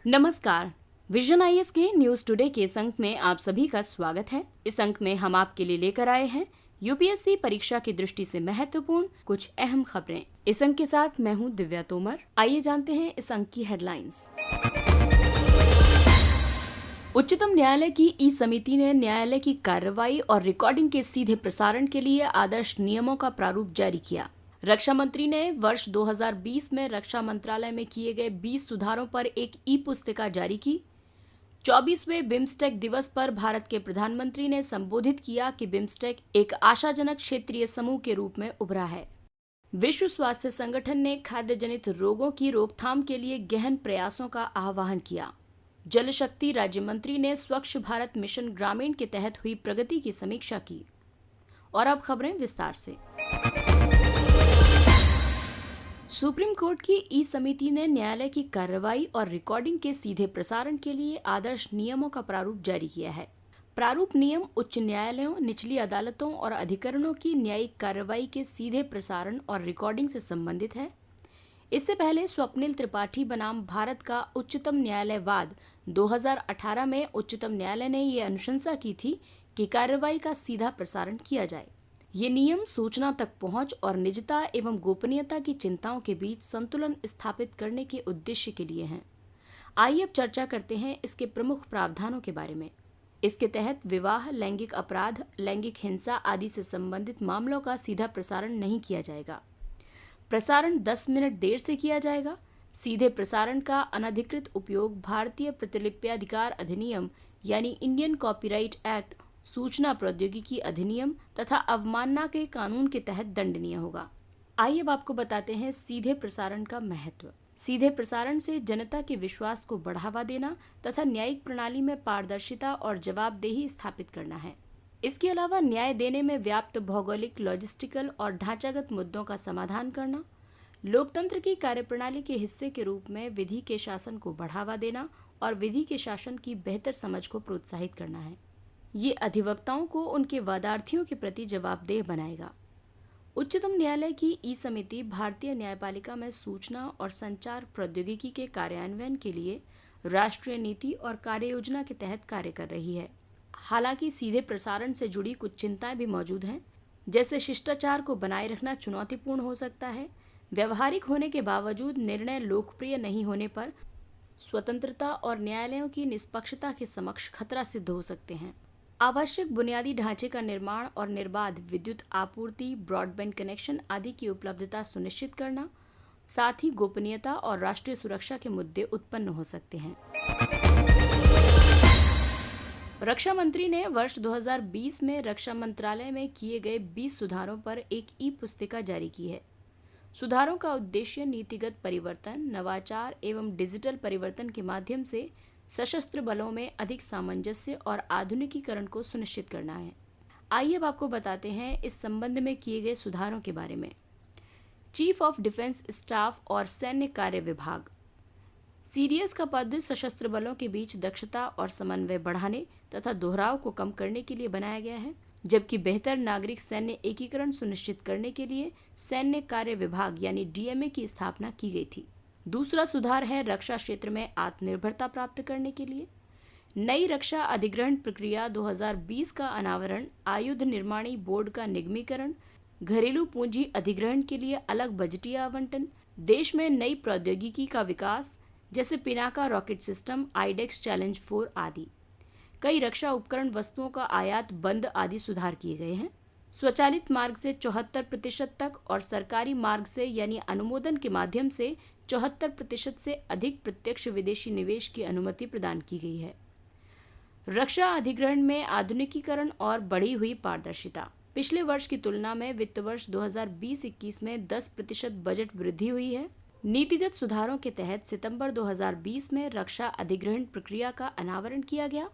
नमस्कार। Vision IAS के news today के इस अंक में आप सभी का स्वागत है। इस अंक में हम आपके लिए लेकर आए हैं यूपीएससी परीक्षा की दृष्टि से महत्वपूर्ण कुछ अहम खबरें। इस अंक के साथ मैं हूं दिव्या तोमर। आइए जानते हैं इस अंक की हेडलाइंस। उच्चतम न्यायालय की ई समिति ने न्यायालय की कार्रवाई और रिकॉर्डिंग के सीधे प्रसारण के लिए आदर्श नियमों का प्रारूप जारी किया। रक्षा मंत्री ने वर्ष 2020 में रक्षा मंत्रालय में किए गए 20 सुधारों पर एक ई पुस्तिका जारी की। 24वें बिम्स्टेक दिवस पर भारत के प्रधानमंत्री ने संबोधित किया कि बिम्स्टेक एक आशाजनक क्षेत्रीय समूह के रूप में उभरा है। विश्व स्वास्थ्य संगठन ने खाद्य जनित रोगों की रोकथाम के लिए गहन प्रयासों का आह्वान किया। जल शक्ति राज्य मंत्री ने स्वच्छ भारत मिशन ग्रामीण के तहत हुई प्रगति की समीक्षा की। और अब खबरें विस्तार से। सुप्रीम कोर्ट की ई समिति ने न्यायालय की कार्रवाई और रिकॉर्डिंग के सीधे प्रसारण के लिए आदर्श नियमों का प्रारूप जारी किया है। प्रारूप नियम उच्च न्यायालयों, निचली अदालतों और अधिकरणों की न्यायिक कार्रवाई के सीधे प्रसारण और रिकॉर्डिंग से संबंधित है। इससे पहले स्वप्निल त्रिपाठी बनाम भारत का उच्चतम न्यायालय वाद 2018 में उच्चतम न्यायालय ने ये अनुशंसा की थी कि कार्रवाई का सीधा प्रसारण किया जाए। ये नियम सूचना तक पहुंच और निजता एवं गोपनीयता की चिंताओं के बीच संतुलन स्थापित करने के उद्देश्य के लिए हैं। आइए अब चर्चा करते हैं इसके प्रमुख प्रावधानों के बारे में। इसके तहत विवाह, लैंगिक अपराध, लैंगिक हिंसा आदि से संबंधित मामलों का सीधा प्रसारण नहीं किया जाएगा। प्रसारण 10 मिनट देर से किया जाएगा। सीधे प्रसारण का अनधिकृत उपयोग भारतीय प्रतिलिप्याधिकार अधिनियम यानी इंडियन कॉपीराइट एक्ट, सूचना प्रौद्योगिकी अधिनियम तथा अवमानना के कानून के तहत दंडनीय होगा। आइए अब आपको बताते हैं सीधे प्रसारण का महत्व। सीधे प्रसारण से जनता के विश्वास को बढ़ावा देना तथा न्यायिक प्रणाली में पारदर्शिता और जवाबदेही स्थापित करना है। इसके अलावा न्याय देने में व्याप्त भौगोलिक, लॉजिस्टिकल और ढांचागत मुद्दों का समाधान करना, लोकतंत्र की कार्यप्रणाली के हिस्से के रूप में विधि के शासन को बढ़ावा देना और विधि के शासन की बेहतर समझ को प्रोत्साहित करना है। ये अधिवक्ताओं को उनके वादार्थियों के प्रति जवाबदेह बनाएगा। उच्चतम न्यायालय की ई समिति भारतीय न्यायपालिका में सूचना और संचार प्रौद्योगिकी के कार्यान्वयन के लिए राष्ट्रीय नीति और कार्य योजना के तहत कार्य कर रही है। हालांकि सीधे प्रसारण से जुड़ी कुछ चिंताएं भी मौजूद हैं, जैसे शिष्टाचार को बनाए रखना चुनौतीपूर्ण हो सकता है। व्यवहारिक होने के बावजूद निर्णय लोकप्रिय नहीं होने पर स्वतंत्रता और न्यायालयों की निष्पक्षता के समक्ष खतरा सिद्ध हो सकते हैं। आवश्यक बुनियादी ढांचे का निर्माण और निर्बाध विद्युत आपूर्ति, ब्रॉडबैंड कनेक्शन आदि की उपलब्धता सुनिश्चित करना, साथ ही गोपनीयता और राष्ट्रीय सुरक्षा के मुद्दे उत्पन्न हो सकते हैं। रक्षा मंत्री ने वर्ष 2020 में रक्षा मंत्रालय में किए गए 20 सुधारों पर एक ई पुस्तिका जारी की है। सुधारों का उद्देश्य नीतिगत परिवर्तन, नवाचार एवं डिजिटल परिवर्तन के माध्यम से सशस्त्र बलों में अधिक सामंजस्य और आधुनिकीकरण को सुनिश्चित करना है। आइए अब आपको बताते हैं इस संबंध में किए गए सुधारों के बारे में। चीफ ऑफ डिफेंस स्टाफ और सैन्य कार्य विभाग सीडीएस का पद सशस्त्र बलों के बीच दक्षता और समन्वय बढ़ाने तथा दोहराव को कम करने के लिए बनाया गया है, जबकि बेहतर नागरिक सैन्य एकीकरण सुनिश्चित करने के लिए सैन्य कार्य विभाग यानी डीएमए की स्थापना की गई थी। दूसरा सुधार है रक्षा क्षेत्र में आत्मनिर्भरता प्राप्त करने के लिए नई रक्षा अधिग्रहण प्रक्रिया 2020 का अनावरण, आयुध निर्माणी बोर्ड का निगमीकरण, घरेलू पूंजी अधिग्रहण के लिए अलग बजटीय आवंटन, देश में नई प्रौद्योगिकी का विकास जैसे Pinaka rocket system, iDEX challenge 4 आदि। कई रक्षा उपकरण वस्तुओं का आयात बंद आदि सुधार किए गए हैं। स्वचालित मार्ग से 74% तक और सरकारी मार्ग से यानी अनुमोदन के माध्यम से 74% से अधिक प्रत्यक्ष विदेशी निवेश की अनुमति प्रदान की गई है। रक्षा अधिग्रहण में आधुनिकीकरण और बढ़ी हुई पारदर्शिता। पिछले वर्ष की तुलना में वित्त वर्ष 2020-21 में 10% बजट वृद्धि हुई है। नीतिगत सुधारों के तहत सितंबर 2020 में रक्षा अधिग्रहण प्रक्रिया का अनावरण किया गया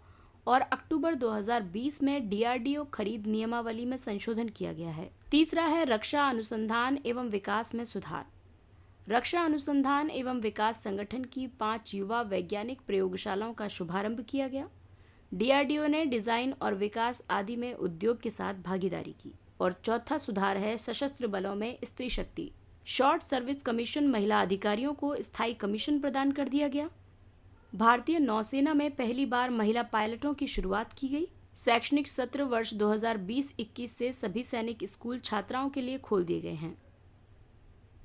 और अक्टूबर 2020 में डीआरडीओ खरीद नियमावली में संशोधन किया गया है। तीसरा है रक्षा अनुसंधान एवं विकास में सुधार। रक्षा अनुसंधान एवं विकास संगठन की 5 युवा वैज्ञानिक प्रयोगशालाओं का शुभारंभ किया गया। डीआरडीओ ने डिजाइन और विकास आदि में उद्योग के साथ भागीदारी की। और चौथा सुधार है सशस्त्र बलों में स्त्री शक्ति। शॉर्ट सर्विस कमीशन महिला अधिकारियों को स्थायी कमीशन प्रदान कर दिया गया। भारतीय नौसेना में पहली बार महिला पायलटों की शुरुआत की गई। शैक्षणिक सत्र वर्ष 2020-21 से सभी सैनिक स्कूल छात्राओं के लिए खोल दिए गए हैं।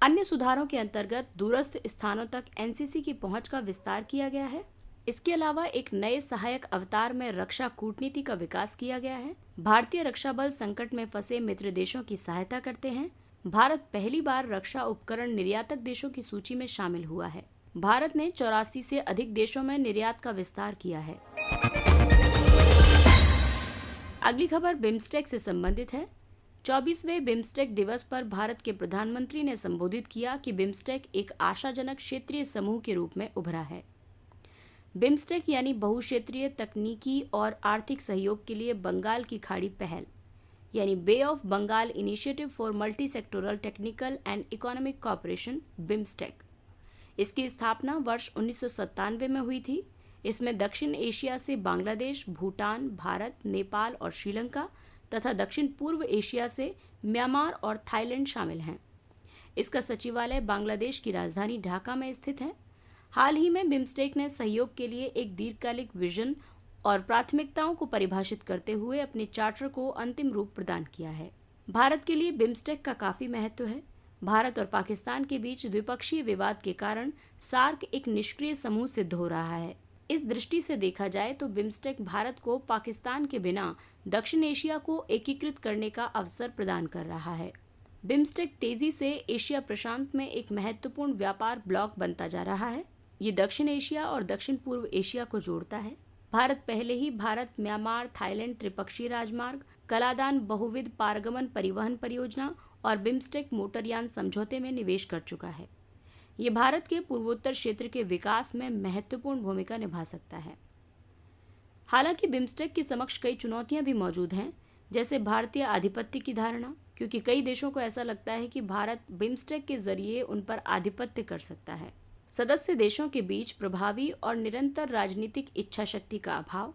अन्य सुधारों के अंतर्गत दूरस्थ स्थानों तक एनसीसी की पहुंच का विस्तार किया गया है। इसके अलावा एक नए सहायक अवतार में रक्षा कूटनीति का विकास किया गया है। भारतीय रक्षा बल संकट में फंसे मित्र देशों की सहायता करते हैं। भारत पहली बार रक्षा उपकरण निर्यातक देशों की सूची में शामिल हुआ है। भारत ने 84 से अधिक देशों में निर्यात का विस्तार किया है। अगली खबर बिम्स्टेक से संबंधित है। 24वें बिम्स्टेक दिवस पर भारत के प्रधानमंत्री ने संबोधित किया कि बिम्स्टेक एक आशाजनक क्षेत्रीय समूह के रूप में उभरा है। बिम्स्टेक यानी बहुक्षेत्रीय तकनीकी और आर्थिक सहयोग के लिए बंगाल की खाड़ी पहल, यानी bay of Bengal initiative for multi sectoral technical and economic cooperation, BIMSTEC. इसकी स्थापना वर्ष 1997 में हुई थी। इसमें दक्षिण एशिया से बांग्लादेश, भूटान, भारत, नेपाल और श्रीलंका तथा दक्षिण पूर्व एशिया से म्यांमार और थाईलैंड शामिल हैं। इसका सचिवालय बांग्लादेश की राजधानी ढाका में स्थित है। हाल ही में बिम्स्टेक ने सहयोग के लिए एक दीर्घकालिक विजन और प्राथमिकताओं को परिभाषित करते हुए अपने चार्टर को अंतिम रूप प्रदान किया है। भारत के लिए बिम्स्टेक का काफी महत्व है। भारत और पाकिस्तान के बीच द्विपक्षीय विवाद के कारण सार्क एक निष्क्रिय समूह सिद्ध हो रहा है। इस दृष्टि से देखा जाए तो बिम्स्टेक भारत को पाकिस्तान के बिना दक्षिण एशिया को एकीकृत करने का अवसर प्रदान कर रहा है। बिम्स्टेक तेजी से एशिया प्रशांत में एक महत्वपूर्ण व्यापार ब्लॉक बनता जा रहा है। ये दक्षिण एशिया और दक्षिण पूर्व एशिया को जोड़ता है। भारत पहले ही म्यांमार थाईलैंड त्रिपक्षीय राजमार्ग, कलादान बहुविध पारगमन परिवहन परियोजना और बिम्स्टेक मोटरयान समझौते में निवेश कर चुका है। ये भारत के पूर्वोत्तर क्षेत्र के विकास में महत्वपूर्ण भूमिका निभा सकता है। हालांकि बिम्स्टेक के समक्ष कई चुनौतियां भी मौजूद हैं, जैसे भारतीय आधिपत्य की धारणा, क्योंकि कई देशों को ऐसा लगता है कि भारत बिम्स्टेक के जरिए उन पर आधिपत्य कर सकता है। सदस्य देशों के बीच प्रभावी और निरंतर राजनीतिक इच्छा शक्ति का अभाव।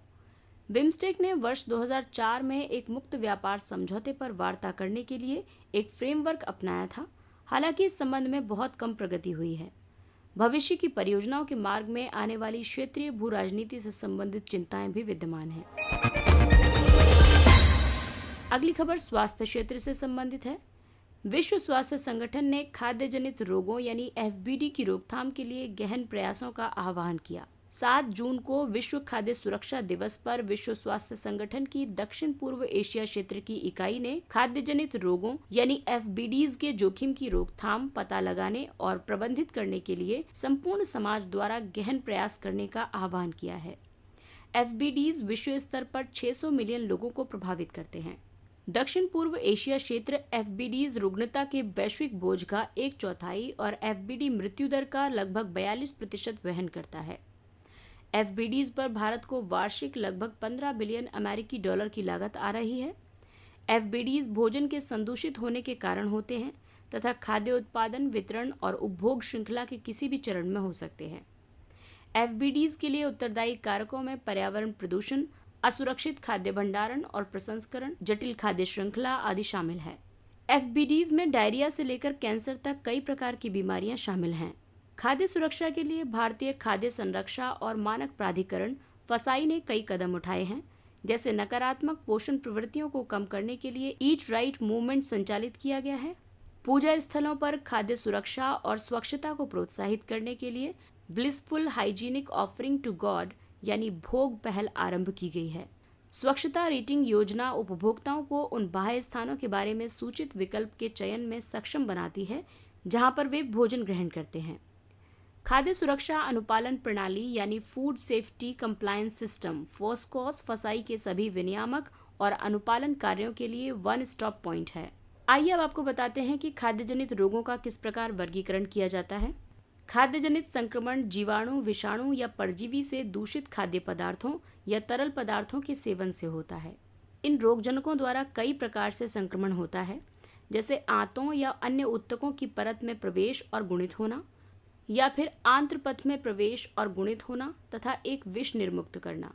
बिम्स्टेक ने वर्ष 2004 में एक मुक्त व्यापार समझौते पर वार्ता करने के लिए एक फ्रेमवर्क अपनाया था। हालांकि इस संबंध में बहुत कम प्रगति हुई है। भविष्य की परियोजनाओं के मार्ग में आने वाली क्षेत्रीय भू राजनीति से संबंधित चिंताएं भी विद्यमान हैं। अगली खबर स्वास्थ्य क्षेत्र से संबंधित है। विश्व स्वास्थ्य संगठन ने खाद्य जनित रोगों यानी एफबीडी की रोकथाम के लिए गहन प्रयासों का आह्वान किया। 7 जून को विश्व खाद्य सुरक्षा दिवस पर विश्व स्वास्थ्य संगठन की दक्षिण पूर्व एशिया क्षेत्र की इकाई ने खाद्य जनित रोगों यानी एफबीडीज के जोखिम की रोकथाम, पता लगाने और प्रबंधित करने के लिए संपूर्ण समाज द्वारा गहन प्रयास करने का आह्वान किया है। एफबीडीज विश्व स्तर पर 600 मिलियन लोगों को प्रभावित करते हैं। दक्षिण पूर्व एशिया क्षेत्र एफबीडीज रुग्णता के वैश्विक बोझ का 1/4 और एफबीडी मृत्यु दर का लगभग 42% वहन करता है। एफबीडीज पर भारत को वार्षिक लगभग 15 बिलियन अमेरिकी डॉलर की लागत आ रही है। एफबीडीज भोजन के संदूषित होने के कारण होते हैं तथा खाद्य उत्पादन, वितरण और उपभोग श्रृंखला के किसी भी चरण में हो सकते हैं। एफबीडीज के लिए उत्तरदायी कारकों में पर्यावरण प्रदूषण, असुरक्षित खाद्य भंडारण और प्रसंस्करण, जटिल खाद्य श्रृंखला आदि शामिल है। एफबीडीज में डायरिया से लेकर कैंसर तक कई प्रकार की बीमारियां शामिल हैं। खाद्य सुरक्षा के लिए भारतीय खाद्य संरक्षा और मानक प्राधिकरण फसाई ने कई कदम उठाए हैं, जैसे नकारात्मक पोषण प्रवृत्तियों को कम करने के लिए ईट राइट मूवमेंट संचालित किया गया है। पूजा स्थलों पर खाद्य सुरक्षा और स्वच्छता को प्रोत्साहित करने के लिए blissful hygienic offering to God यानी भोग पहल आरंभ की गई है। स्वच्छता रेटिंग योजना उपभोक्ताओं को उन बाह्य स्थानों के बारे में सूचित विकल्प के चयन में सक्षम बनाती है जहां पर वे भोजन ग्रहण करते हैं। खाद्य सुरक्षा अनुपालन प्रणाली यानी फूड सेफ्टी कंप्लायंस सिस्टम फोस्कॉस फसाई के सभी विनियामक और अनुपालन कार्यों के लिए वन स्टॉप पॉइंट है। आइए अब आपको बताते हैं कि खाद्य जनित रोगों का किस प्रकार वर्गीकरण किया जाता है। खाद्य जनित संक्रमण जीवाणु, विषाणु या परजीवी से दूषित खाद्य पदार्थों या तरल पदार्थों के सेवन से होता है। इन रोगजनकों द्वारा कई प्रकार से संक्रमण होता है, जैसे आंतों या अन्य ऊतकों की परत में प्रवेश और गुणित होना, या फिर आंत्रपथ में प्रवेश और गुणित होना तथा एक विष निर्मुक्त करना।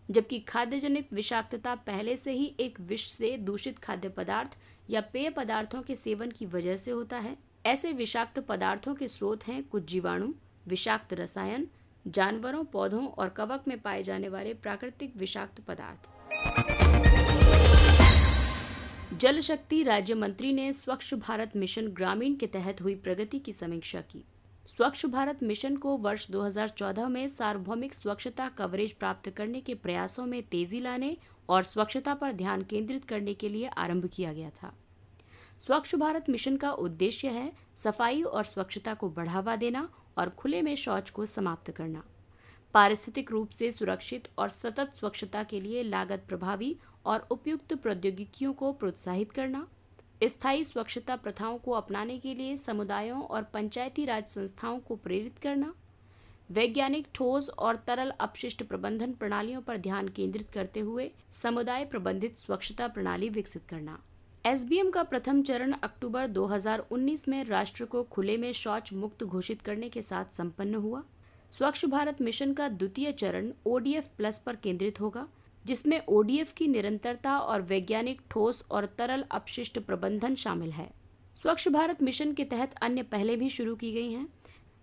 जबकि खाद्य जनित विषाक्तता पहले से ही एक विष से दूषित खाद्य पदार्थ या पेय पदार्थों के सेवन की वजह से होता है। ऐसे विषाक्त पदार्थों के स्रोत हैं कुछ जीवाणु, विषाक्त रसायन, जानवरों, पौधों और कवक में पाए जाने वाले प्राकृतिक विषाक्त पदार्थ। जल शक्ति राज्य मंत्री ने स्वच्छ भारत मिशन ग्रामीण के तहत हुई प्रगति की समीक्षा की। स्वच्छ भारत मिशन को वर्ष 2014 में सार्वभौमिक स्वच्छता कवरेज प्राप्त करने के प्रयासों में तेजी लाने और स्वच्छता पर ध्यान केंद्रित करने के लिए आरंभ किया गया था। स्वच्छ भारत मिशन का उद्देश्य है सफाई और स्वच्छता को बढ़ावा देना और खुले में शौच को समाप्त करना, पारिस्थितिक रूप से सुरक्षित और सतत स्वच्छता के लिए लागत प्रभावी और उपयुक्त प्रौद्योगिकियों को प्रोत्साहित करना, स्थायी स्वच्छता प्रथाओं को अपनाने के लिए समुदायों और पंचायती राज संस्थाओं को प्रेरित करना, वैज्ञानिक ठोस और तरल अपशिष्ट प्रबंधन प्रणालियों पर ध्यान केंद्रित करते हुए समुदाय प्रबंधित स्वच्छता प्रणाली विकसित करना। एसबीएम का प्रथम चरण अक्टूबर 2019 में राष्ट्र को खुले में शौच मुक्त घोषित करने के साथ संपन्न हुआ। स्वच्छ भारत मिशन का द्वितीय चरण ओडीएफ प्लस पर केंद्रित होगा, जिसमें ओडीएफ की निरंतरता और वैज्ञानिक ठोस और तरल अपशिष्ट प्रबंधन शामिल है। स्वच्छ भारत मिशन के तहत अन्य पहलें भी शुरू की गई हैं,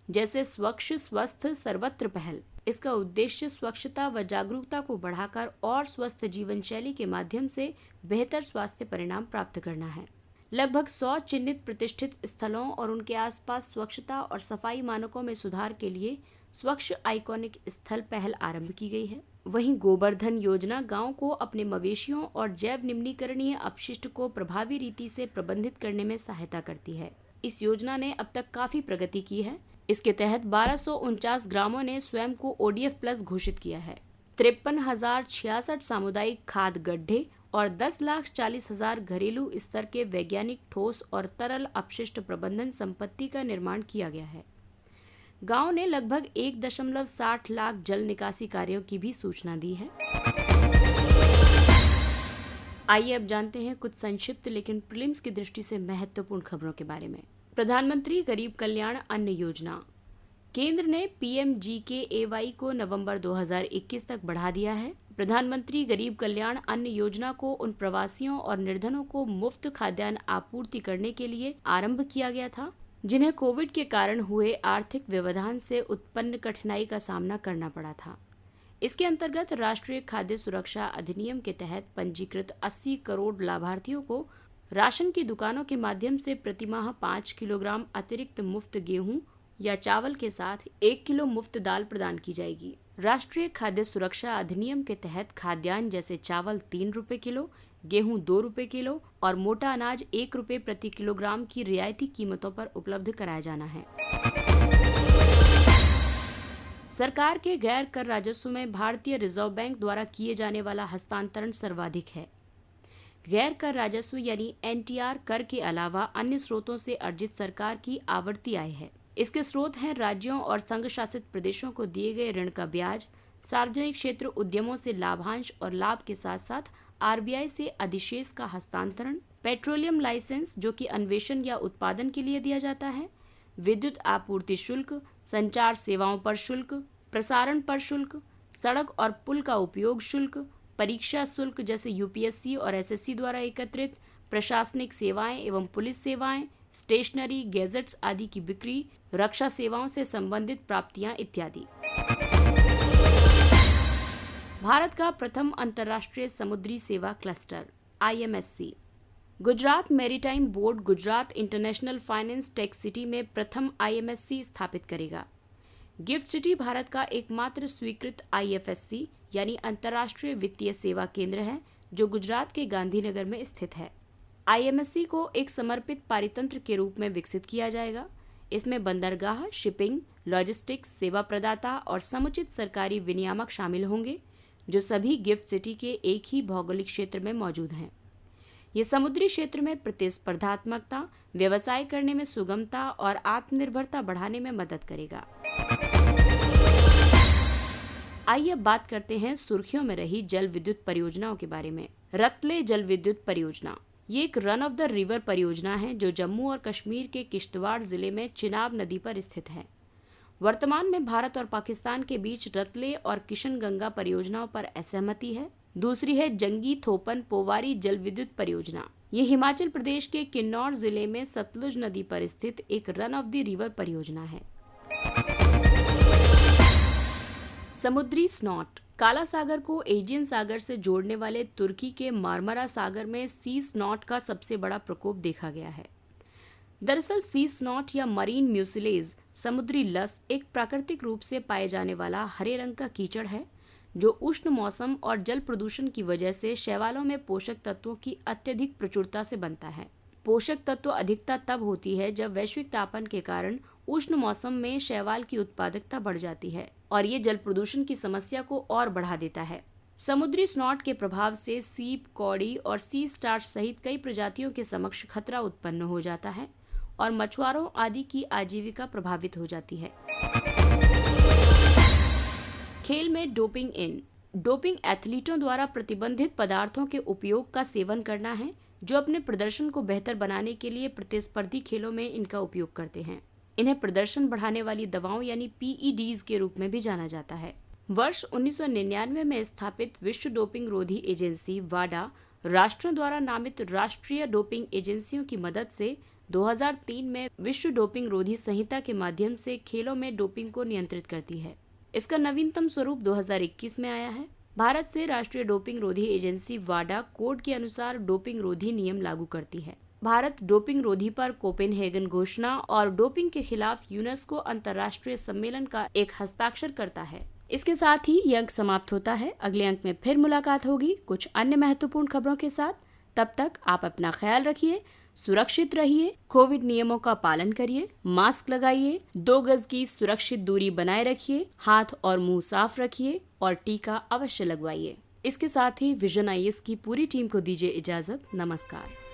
जैसे स्वच्छ स्वस्थ सर्वत्र पहल। इसका उद्देश्य स्वच्छता व जागरूकता को बढ़ाकर और स्वस्थ जीवन शैली के माध्यम से बेहतर स्वास्थ्य परिणाम प्राप्त करना है। लगभग 100 चिन्हित प्रतिष्ठित स्थलों और उनके आसपास स्वच्छता और सफाई मानकों में सुधार के लिए स्वच्छ आइकॉनिक स्थल पहल आरंभ की गई है। वहीं गोवर्धन योजना गांव को अपने मवेशियों और जैव निम्नीकरणीय अपशिष्ट को प्रभावी रीति से प्रबंधित करने में सहायता करती है। इस योजना ने अब तक काफी प्रगति की है। इसके तहत 1249 ग्रामों ने स्वयं को ओडीएफ प्लस घोषित किया है। 53,066 सामुदायिक खाद गड्ढे और 10,40,000 घरेलू स्तर के वैज्ञानिक ठोस और तरल अपशिष्ट प्रबंधन संपत्ति का निर्माण किया गया है। गांव ने लगभग 1.60 लाख जल निकासी कार्यों की भी सूचना दी है। आइए अब जानते हैं कुछ संक्षिप्त लेकिन प्रीलिम्स की दृष्टि से महत्वपूर्ण खबरों के बारे में। प्रधानमंत्री गरीब कल्याण अन्न योजना। केंद्र ने पीएमजीकेएवाई को नवंबर 2021 तक बढ़ा दिया है। प्रधानमंत्री गरीब कल्याण अन्न योजना को उन प्रवासियों और निर्धनों को मुफ्त खाद्यान्न आपूर्ति करने के लिए आरंभ किया गया था जिन्हें कोविड के कारण हुए आर्थिक व्यवधान से उत्पन्न कठिनाई का सामना करना पड़ा था। इसके अंतर्गत राष्ट्रीय खाद्य सुरक्षा अधिनियम के तहत पंजीकृत 80 करोड़ लाभार्थियों को राशन की दुकानों के माध्यम से प्रतिमाह 5 किलोग्राम अतिरिक्त मुफ्त गेहूं या चावल के साथ 1 किलो मुफ्त दाल प्रदान की जाएगी। राष्ट्रीय खाद्य सुरक्षा अधिनियम के तहत खाद्यान्न जैसे चावल 3 रुपए किलो, गेहूं 2 रुपए किलो और मोटा अनाज 1 रुपए प्रति किलोग्राम की रियायती कीमतों पर उपलब्ध कराया जाना है। सरकार के गैर कर राजस्व में भारतीय रिजर्व बैंक द्वारा किए जाने वाला हस्तांतरण सर्वाधिक है। गैर कर राजस्व यानी एनटीआर कर के अलावा अन्य स्रोतों से अर्जित सरकार की आवर्ती आय है। इसके स्रोत हैं राज्यों और संघ शासित प्रदेशों को दिए गए ऋण का ब्याज, सार्वजनिक क्षेत्र उद्यमों से लाभांश और लाभ के साथ साथ आरबीआई से अधिशेष का हस्तांतरण, पेट्रोलियम लाइसेंस जो कि अन्वेषण या उत्पादन के लिए दिया जाता है, विद्युत आपूर्ति शुल्क, संचार सेवाओं पर शुल्क, प्रसारण पर शुल्क, सड़क और पुल का उपयोग शुल्क, परीक्षा शुल्क जैसे यूपीएससी और एसएससी द्वारा एकत्रित, प्रशासनिक सेवाएं एवं पुलिस सेवाएं, स्टेशनरी, गैजेट्स आदि की बिक्री, रक्षा सेवाओं से संबंधित प्राप्तियां इत्यादि। भारत का प्रथम अंतर्राष्ट्रीय समुद्री सेवा cluster IMSC. Gujarat maritime board Gujarat international finance tech city में प्रथम आईएमएससी स्थापित करेगा। गिफ्ट सिटी भारत का एकमात्र स्वीकृत आईएफएससी यानी अंतर्राष्ट्रीय वित्तीय सेवा केंद्र है जो गुजरात के गांधीनगर में स्थित है। आईएमएससी को एक समर्पित पारितंत्र के रूप में विकसित किया जाएगा। इसमें बंदरगाह, शिपिंग, लॉजिस्टिक्स, सेवा प्रदाता और समुचित सरकारी विनियामक शामिल होंगे जो सभी गिफ्ट सिटी के एक ही भौगोलिक क्षेत्र में मौजूद हैं। ये समुद्री क्षेत्र में प्रतिस्पर्धात्मकता, व्यवसाय करने में सुगमता और आत्मनिर्भरता बढ़ाने में मदद करेगा। आइए अब बात करते हैं सुर्खियों में रही जल विद्युत परियोजनाओं के बारे में। रतले जल विद्युत परियोजना ये एक रन ऑफ द रिवर परियोजना है जो जम्मू और कश्मीर के किश्तवाड़ जिले में चिनाब नदी पर स्थित है। वर्तमान में भारत और पाकिस्तान के बीच रतले और किशनगंगा परियोजनाओं पर असहमति है। दूसरी है जंगी थोपन पोवारी जल विद्युत परियोजना। ये हिमाचल प्रदेश के किन्नौर जिले में सतलुज नदी पर स्थित एक रन ऑफ द रिवर परियोजना है। समुद्री स्नॉट। काला सागर को एजियन सागर से जोड़ने वाले तुर्की के मार्मरा सागर में सी स्नॉट का सबसे बड़ा प्रकोप देखा गया है। दरअसल सी स्नॉट या मरीन म्यूसिलेज समुद्री लस एक प्राकृतिक रूप से पाए जाने वाला हरे रंग का कीचड़ है जो उष्ण मौसम और जल प्रदूषण की वजह से शैवालों में पोषक तत्वों की अत्यधिक प्रचुरता से बनता है। पोषक तत्व अधिकता तब होती है जब वैश्विक तापन के कारण उष्ण मौसम में शैवाल की उत्पादकता बढ़ जाती है और ये जल प्रदूषण की समस्या को और बढ़ा देता है। समुद्री स्नॉट के प्रभाव से सीप, कौड़ी और सी स्टार्च सहित कई प्रजातियों के समक्ष खतरा उत्पन्न हो जाता है और मछुआरों आदि की आजीविका प्रभावित हो जाती है। खेल में डोपिंग इन। डोपिंग एथलीटों द्वारा प्रतिबंधित पदार्थों के उपयोग का सेवन करना है जो अपने प्रदर्शन को बेहतर बनाने के लिए प्रतिस्पर्धी खेलों में इनका उपयोग करते हैं। इन्हें प्रदर्शन बढ़ाने वाली दवाओं यानी PEDs के रूप में भी जाना जाता है। वर्ष 1999 में स्थापित विश्व डोपिंग रोधी एजेंसी वाडा राष्ट्रों द्वारा नामित राष्ट्रीय डोपिंग एजेंसियों की मदद से 2003 में विश्व डोपिंग रोधी संहिता के माध्यम से खेलों में डोपिंग को नियंत्रित करती है। इसका नवीनतम स्वरूप 2021 में आया है। भारत से राष्ट्रीय डोपिंग रोधी एजेंसी वाडा कोड के अनुसार डोपिंग रोधी नियम लागू करती है। भारत डोपिंग रोधी पर कोपेनहेगन घोषणा और डोपिंग के खिलाफ यूनेस्को अंतर्राष्ट्रीय सम्मेलन का एक हस्ताक्षर करता है। इसके साथ ही ये अंक समाप्त होता है। अगले अंक में फिर मुलाकात होगी कुछ अन्य महत्वपूर्ण खबरों के साथ। तब तक आप अपना ख्याल रखिए, सुरक्षित रहिए, कोविड नियमों का पालन करिए, मास्क लगाइए, 2 गज की सुरक्षित दूरी बनाए रखिए, हाथ और मुंह साफ रखिए और टीका अवश्य लगवाइए। इसके साथ ही विजन IAS की पूरी टीम को दीजिए इजाजत। नमस्कार।